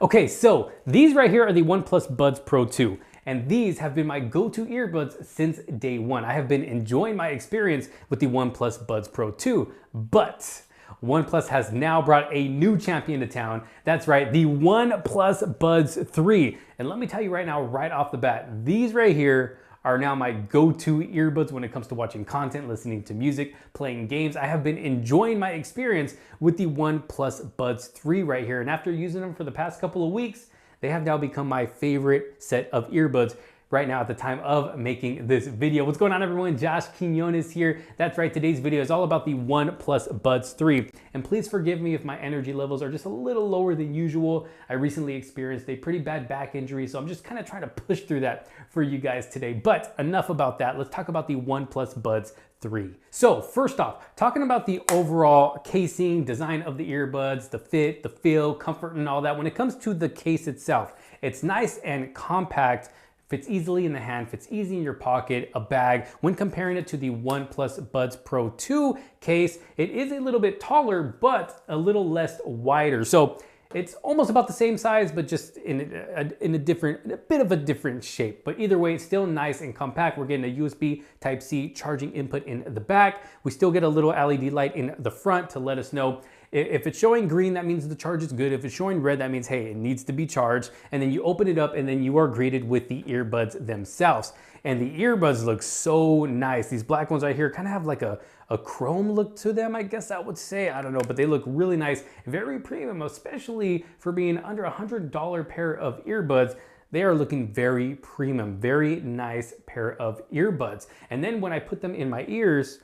Okay, so these right here are the OnePlus Buds Pro 2. And these have been my go-to earbuds since day one. I have been enjoying my experience with the OnePlus Buds Pro 2, but OnePlus has now brought a new champion to town. That's right, the OnePlus Buds 3. And let me tell you right now, right off the bat, these right here are now my go-to earbuds when it comes to watching content, listening to music, playing games. I have been enjoying my experience with the OnePlus Buds 3 right here. And after using them for the past couple of weeks, they have now become my favorite set of earbuds right now at the time of making this video. What's going on, everyone? Josh Quinones here. That's right, today's video is all about the OnePlus Buds 3. And please forgive me if my energy levels are just a little lower than usual. I recently experienced a pretty bad back injury, so I'm just kind of trying to push through that for you guys today. But enough about that. Let's talk about the OnePlus Buds 3. So first off, talking about the overall casing, design of the earbuds, the fit, the feel, comfort, and all that. When it comes to the case itself, it's nice and compact, fits easily in the hand, fits easy in your pocket, a bag. When comparing it to the OnePlus Buds Pro 2 case, it is a little bit taller, but a little less wider. So it's almost about the same size, but just in a bit of a different shape. But either way, it's still nice and compact. We're getting a USB Type-C charging input in the back. We still get a little LED light in the front to let us know if it's showing green, that means the charge is good. If it's showing red, that means, hey, it needs to be charged. And then you open it up and then you are greeted with the earbuds themselves. And the earbuds look so nice. These black ones right here kind of have like a chrome look to them, I guess I would say. I don't know, but they look really nice. Very premium, especially for being under $100 pair of earbuds. They are looking very premium, very nice pair of earbuds. And then when I put them in my ears,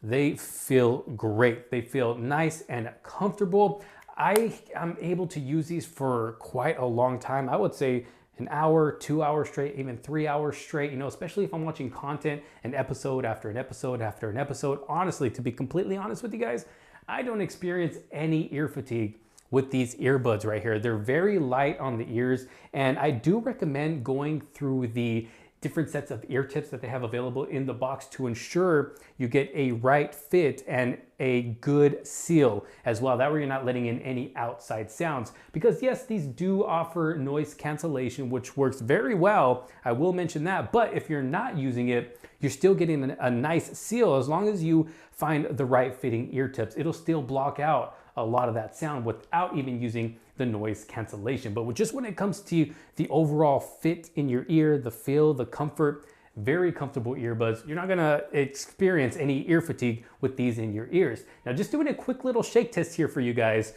they feel great. They feel nice and comfortable. I am able to use these for quite a long time. I would say an hour, 2 hours straight, even 3 hours straight, you know, especially if I'm watching content, an episode after an episode after an episode. Honestly, to be completely honest with you guys, I don't experience any ear fatigue with these earbuds right here. They're very light on the ears, and I do recommend going through the different sets of ear tips that they have available in the box to ensure you get a right fit and a good seal as well. That way you're not letting in any outside sounds. Because yes, these do offer noise cancellation, which works very well. I will mention that, but if you're not using it, you're still getting a nice seal. As long as you find the right fitting ear tips, it'll still block out a lot of that sound without even using the noise cancellation. But just when it comes to the overall fit in your ear, the feel, the comfort, very comfortable earbuds. You're not gonna experience any ear fatigue with these in your ears. Now, just doing a quick little shake test here for you guys.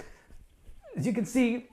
As you can see,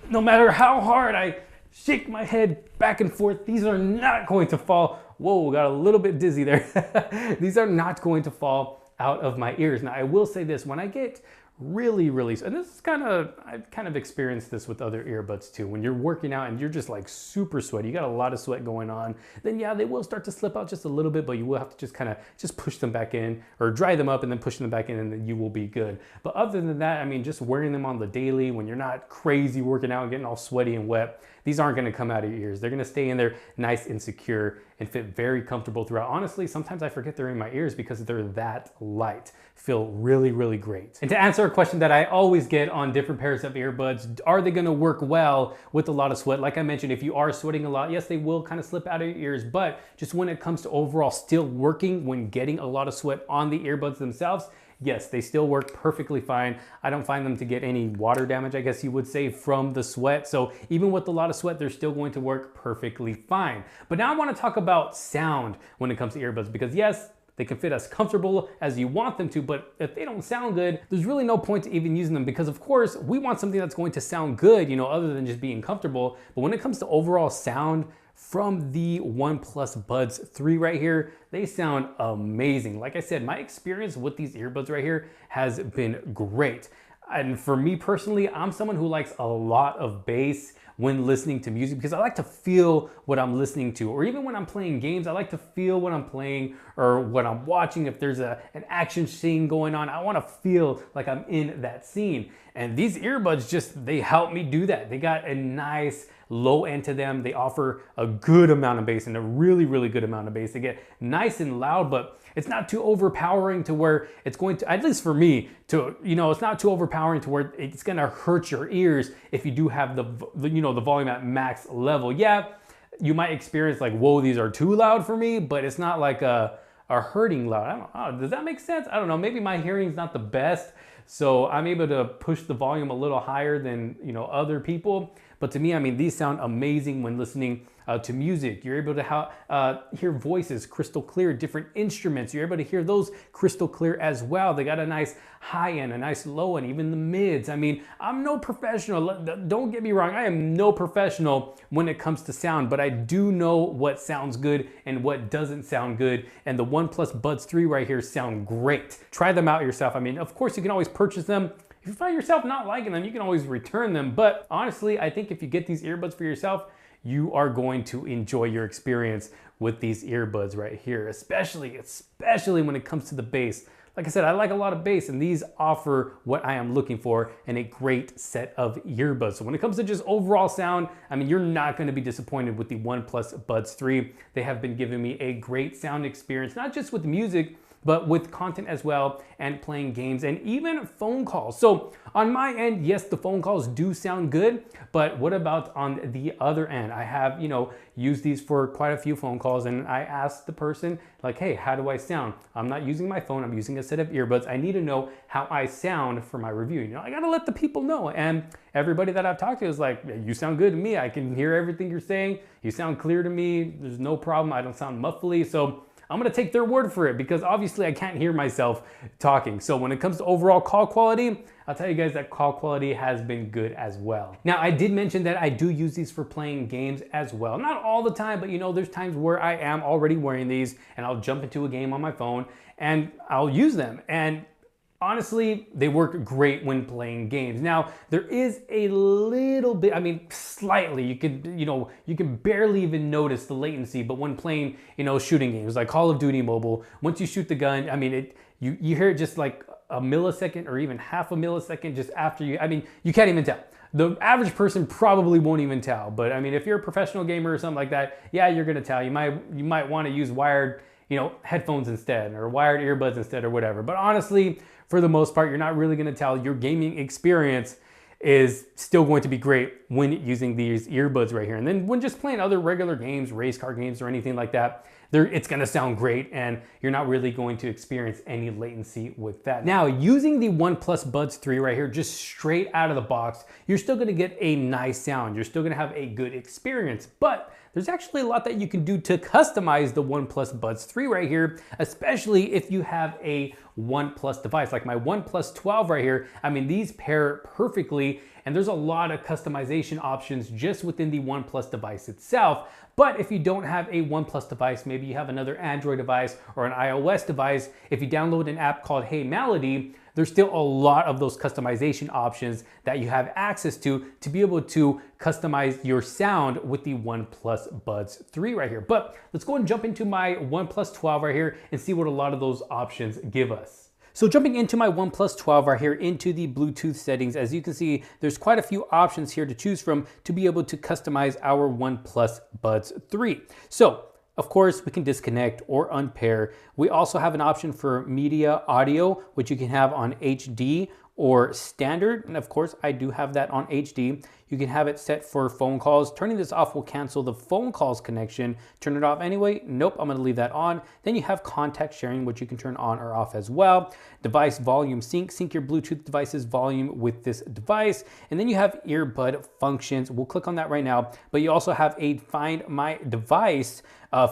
no matter how hard I shake my head back and forth, these are not going to fall. Whoa, got a little bit dizzy there. These are not going to fall out of my ears. Now, I will say this, when I get really, and this is I've kind of experienced this with other earbuds too. When you're working out and you're just like super sweaty, you got a lot of sweat going on, then yeah, they will start to slip out just a little bit, but you will have to just push them back in or dry them up and then push them back in, and then you will be good. But other than that, I mean, just wearing them on the daily when you're not crazy working out and getting all sweaty and wet, these aren't gonna come out of your ears. They're gonna stay in there nice and secure and fit very comfortable throughout. Honestly, sometimes I forget they're in my ears because they're that light. Feel really, really great. And to answer a question that I always get on different pairs of earbuds, are they gonna work well with a lot of sweat? Like I mentioned, if you are sweating a lot, yes, they will kind of slip out of your ears, but just when it comes to overall still working when getting a lot of sweat on the earbuds themselves, yes, they still work perfectly fine. I don't find them to get any water damage, I guess you would say, from the sweat. So even with a lot of sweat, they're still going to work perfectly fine. But now I want to talk about sound when it comes to earbuds, because yes, they can fit as comfortable as you want them to, but if they don't sound good, there's really no point to even using them, because of course we want something that's going to sound good, you know, other than just being comfortable. But when it comes to overall sound from the OnePlus Buds 3 right here, they sound amazing. Like I said, my experience with these earbuds right here has been great. And for me personally, I'm someone who likes a lot of bass when listening to music, because I like to feel what I'm listening to. Or even when I'm playing games, I like to feel what I'm playing or what I'm watching. If there's an action scene going on, I want to feel like I'm in that scene. And these earbuds they help me do that. They got a nice low end to them. They offer a good amount of bass and a really, really good amount of bass. They get nice and loud, but it's not too overpowering to where it's going to, at least for me, to, you know, it's not too overpowering to where it's gonna hurt your ears if you do have the volume at max level. Yeah, you might experience like, whoa, these are too loud for me, but it's not like a hurting loud. I don't know, does that make sense? I don't know, maybe my hearing's not the best, so I'm able to push the volume a little higher than, you know, other people. But to me, I mean, these sound amazing when listening to music. You're able to hear voices crystal clear, different instruments. You're able to hear those crystal clear as well. They got a nice high end, a nice low end, even the mids. I mean, I'm no professional. Don't get me wrong. I am no professional when it comes to sound, but I do know what sounds good and what doesn't sound good. And the OnePlus Buds 3 right here sound great. Try them out yourself. I mean, of course, you can always purchase them. If you find yourself not liking them, you can always return them. But honestly, I think if you get these earbuds for yourself, you are going to enjoy your experience with these earbuds right here, especially when it comes to the bass. Like I said, I like a lot of bass, and these offer what I am looking for in a great set of earbuds. So when it comes to just overall sound, I mean, you're not going to be disappointed with the OnePlus Buds 3. They have been giving me a great sound experience, not just with music, but with content as well, and playing games and even phone calls. So on my end, yes, the phone calls do sound good, but what about on the other end? I have, you know, used these for quite a few phone calls, and I asked the person like, hey, how do I sound? I'm not using my phone, I'm using a set of earbuds. I need to know how I sound for my review. You know, I gotta let the people know. And everybody that I've talked to is like, yeah, you sound good to me. I can hear everything you're saying. You sound clear to me. There's no problem. I don't sound muffly. So I'm gonna take their word for it, because obviously I can't hear myself talking. So when it comes to overall call quality, I'll tell you guys that call quality has been good as well. Now, I did mention that I do use these for playing games as well. Not all the time, but you know, there's times where I am already wearing these and I'll jump into a game on my phone and I'll use them. And honestly, they work great when playing games. Now, there is a little bit, I mean, slightly, you can barely even notice the latency, but when playing, you know, shooting games like Call of Duty Mobile, once you shoot the gun, I mean, you hear it just like a millisecond or even half a millisecond just after you, I mean, you can't even tell. The average person probably won't even tell, but I mean, if you're a professional gamer or something like that, yeah, you're gonna tell. You might want to use wired, you know, headphones instead, or wired earbuds instead, or whatever. But honestly, for the most part, you're not really gonna tell. Your gaming experience is still going to be great when using these earbuds right here. And then when just playing other regular games, race car games or anything like that, it's gonna sound great, and you're not really going to experience any latency with that. Now, using the OnePlus Buds 3 right here, just straight out of the box, you're still gonna get a nice sound. You're still gonna have a good experience, but there's actually a lot that you can do to customize the OnePlus Buds 3 right here, especially if you have a OnePlus device. Like my OnePlus 12 right here, I mean, these pair perfectly, and there's a lot of customization options just within the OnePlus device itself. But if you don't have a OnePlus device, maybe you have another Android device or an iOS device, if you download an app called Hey Melody, there's still a lot of those customization options that you have access to be able to customize your sound with the OnePlus Buds 3 right here. But let's go and jump into my OnePlus 12 right here and see what a lot of those options give us. So jumping into my OnePlus 12 right here into the Bluetooth settings, as you can see, there's quite a few options here to choose from to be able to customize our OnePlus Buds 3. So of course, we can disconnect or unpair. We also have an option for media audio, which you can have on HD or standard. And of course, I do have that on HD. You can have it set for phone calls. Turning this off will cancel the phone calls connection. Turn it off anyway. Nope, I'm gonna leave that on. Then you have contact sharing, which you can turn on or off as well. Device volume sync your Bluetooth device's volume with this device. And then you have earbud functions. We'll click on that right now. But you also have a Find My Device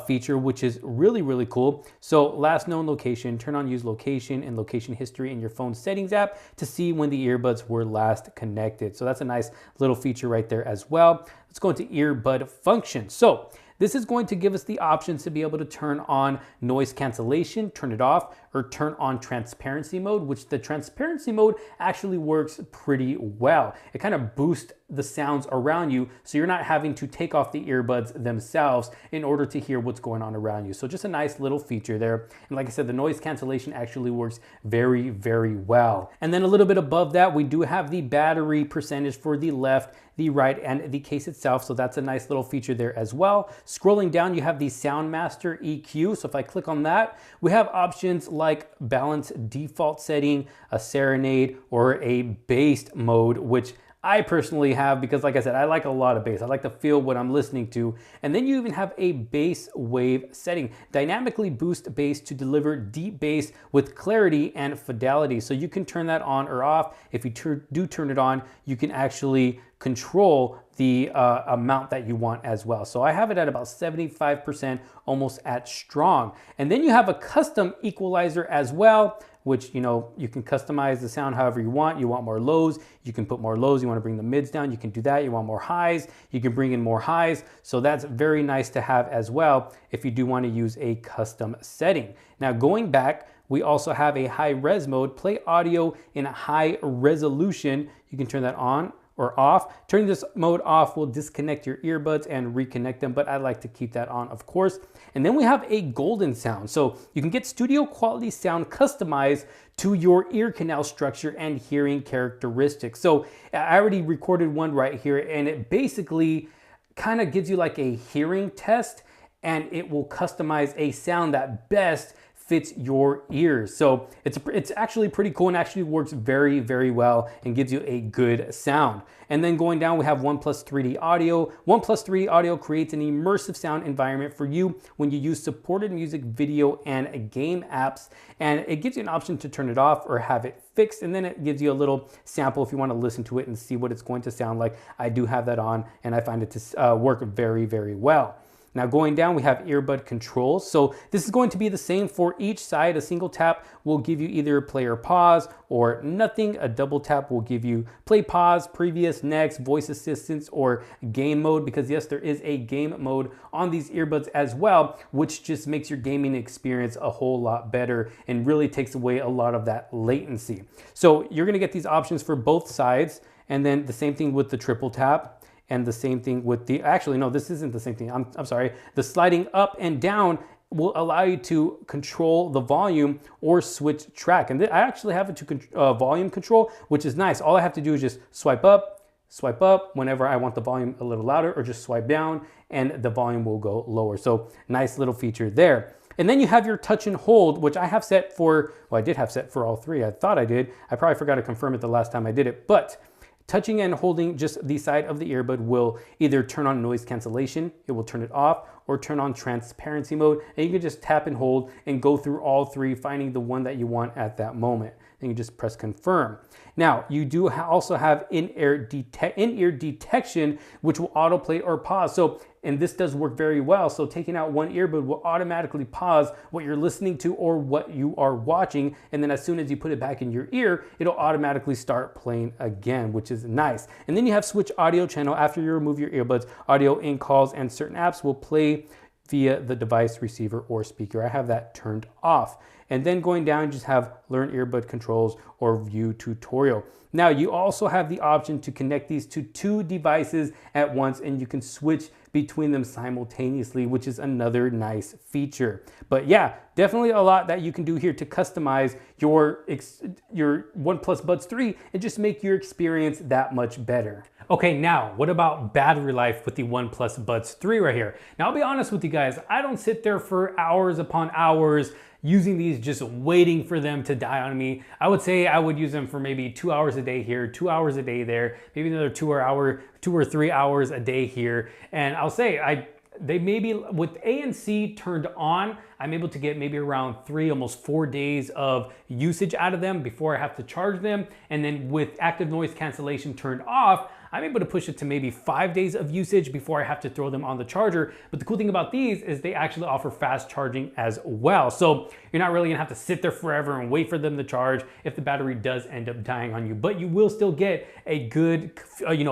feature, which is really, really cool. So last known location, turn on use location and location history in your phone settings app to see when the earbuds were last connected. So that's a nice little feature right there as well. Let's go into earbud function. So this is going to give us the options to be able to turn on noise cancellation, turn it off, or turn on transparency mode, which the transparency mode actually works pretty well. It kind of boosts the sounds around you, so you're not having to take off the earbuds themselves in order to hear what's going on around you. So just a nice little feature there. And like I said, the noise cancellation actually works very, very well. And then a little bit above that, we do have the battery percentage for the left, the right, and the case itself. So that's a nice little feature there as well. Scrolling down, you have the Sound Master EQ. So if I click on that, we have options like balance default setting, a serenade, or a bass mode, which I personally have because, like I said, I like a lot of bass. I like to feel what I'm listening to. And then you even have a bass wave setting. Dynamically boost bass to deliver deep bass with clarity and fidelity. So you can turn that on or off. If you do turn it on, you can actually control the amount that you want as well. So I have it at about 75%, almost at strong. And then you have a custom equalizer as well, which, you know, you can customize the sound however you want. You want more lows, you can put more lows. You want to bring the mids down, you can do that. You want more highs, you can bring in more highs. So that's very nice to have as well if you do want to use a custom setting. Now going back, we also have a high res mode, play audio in a high resolution. You can turn that on or off. Turning this mode off will disconnect your earbuds and reconnect them, but I like to keep that on, of course. And then we have a golden sound. So you can get studio quality sound customized to your ear canal structure and hearing characteristics. So I already recorded one right here, and it basically kind of gives you like a hearing test, and it will customize a sound that best fits your ears. So it's actually pretty cool and actually works very, very well and gives you a good sound. And then going down, we have OnePlus 3D Audio. OnePlus 3D Audio creates an immersive sound environment for you when you use supported music, video, and game apps. And it gives you an option to turn it off or have it fixed. And then it gives you a little sample if you want to listen to it and see what it's going to sound like. I do have that on, and I find it to work very, very well. Now going down, we have earbud controls. So this is going to be the same for each side. A single tap will give you either play or pause or nothing. A double tap will give you play, pause, previous, next, voice assistance, or game mode, because yes, there is a game mode on these earbuds as well, which just makes your gaming experience a whole lot better and really takes away a lot of that latency. So you're gonna get these options for both sides, and then the same thing with the triple tap. And the same thing with the, actually, no, this isn't the same thing. I'm sorry. The sliding up and down will allow you to control the volume or switch track. And I actually have it to volume control, which is nice. All I have to do is just swipe up whenever I want the volume a little louder, or just swipe down and the volume will go lower. So nice little feature there. And then you have your touch and hold, which I have set for, well, I did have set for all three. I thought I did. I probably forgot to confirm it the last time I did it, but touching and holding just the side of the earbud will either turn on noise cancellation, it will turn it off, or turn on transparency mode. And you can just tap and hold and go through all three, finding the one that you want at that moment. Then you just press confirm. Now, you do also have in-ear detection, which will autoplay or pause. So, and this does work very well. So taking out one earbud will automatically pause what you're listening to or what you are watching. And then as soon as you put it back in your ear, it'll automatically start playing again, which is nice. And then you have switch audio channel. After you remove your earbuds, audio in calls and certain apps will play via the device, receiver, or speaker. I have that turned off. And then going down, you just have learn earbud controls or view tutorial. Now you also have the option to connect these to two devices at once, and you can switch between them simultaneously, which is another nice feature. But yeah, definitely a lot that you can do here to customize your OnePlus Buds 3 and just make your experience that much better. Okay, now what about battery life with the OnePlus Buds 3 right here? Now I'll be honest with you guys, I don't sit there for hours upon hours using these, just waiting for them to die on me. I would say I would use them for maybe 2 hours a day here, 2 hours a day there, maybe another 2 or 3 hours a day here. And I'll say they maybe, with ANC turned on, I'm able to get maybe around 3, almost 4 days of usage out of them before I have to charge them. And then with active noise cancellation turned off, I'm able to push it to maybe 5 days of usage before I have to throw them on the charger. But the cool thing about these is they actually offer fast charging as well. So you're not really gonna have to sit there forever and wait for them to charge if the battery does end up dying on you. But you will still get a good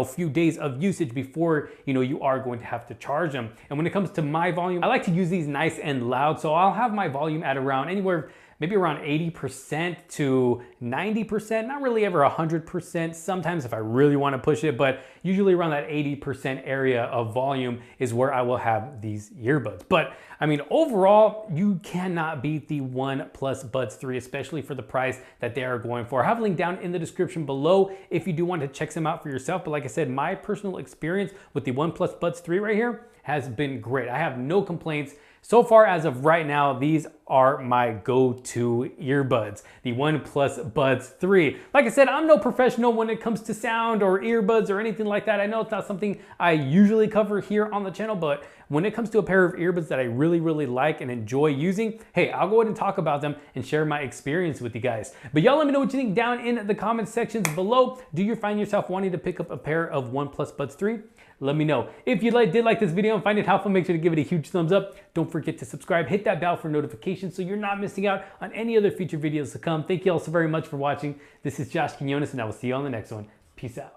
few days of usage before you are going to have to charge them. And when it comes to my volume, I like to use these nice and loud. So I'll have my volume at around anywhere maybe around 80% to 90%, not really ever 100%. Sometimes if I really want to push it, but usually around that 80% area of volume is where I will have these earbuds. But I mean, overall, you cannot beat the OnePlus Buds 3, especially for the price that they are going for. I have a link down in the description below if you do want to check them out for yourself. But like I said, my personal experience with the OnePlus Buds 3 right here has been great. I have no complaints. So far as of right now, these are my go-to earbuds, the OnePlus Buds 3. Like I said, I'm no professional when it comes to sound or earbuds or anything like that. I know it's not something I usually cover here on the channel, but when it comes to a pair of earbuds that I really, really like and enjoy using, hey, I'll go ahead and talk about them and share my experience with you guys. But y'all let me know what you think down in the comment sections below. Do you find yourself wanting to pick up a pair of OnePlus Buds 3? Let me know. If you did like this video and find it helpful, make sure to give it a huge thumbs up. Don't forget to subscribe, hit that bell for notifications so you're not missing out on any other future videos to come. Thank you all so very much for watching. This is Josh Quinones, and I will see you on the next one. Peace out.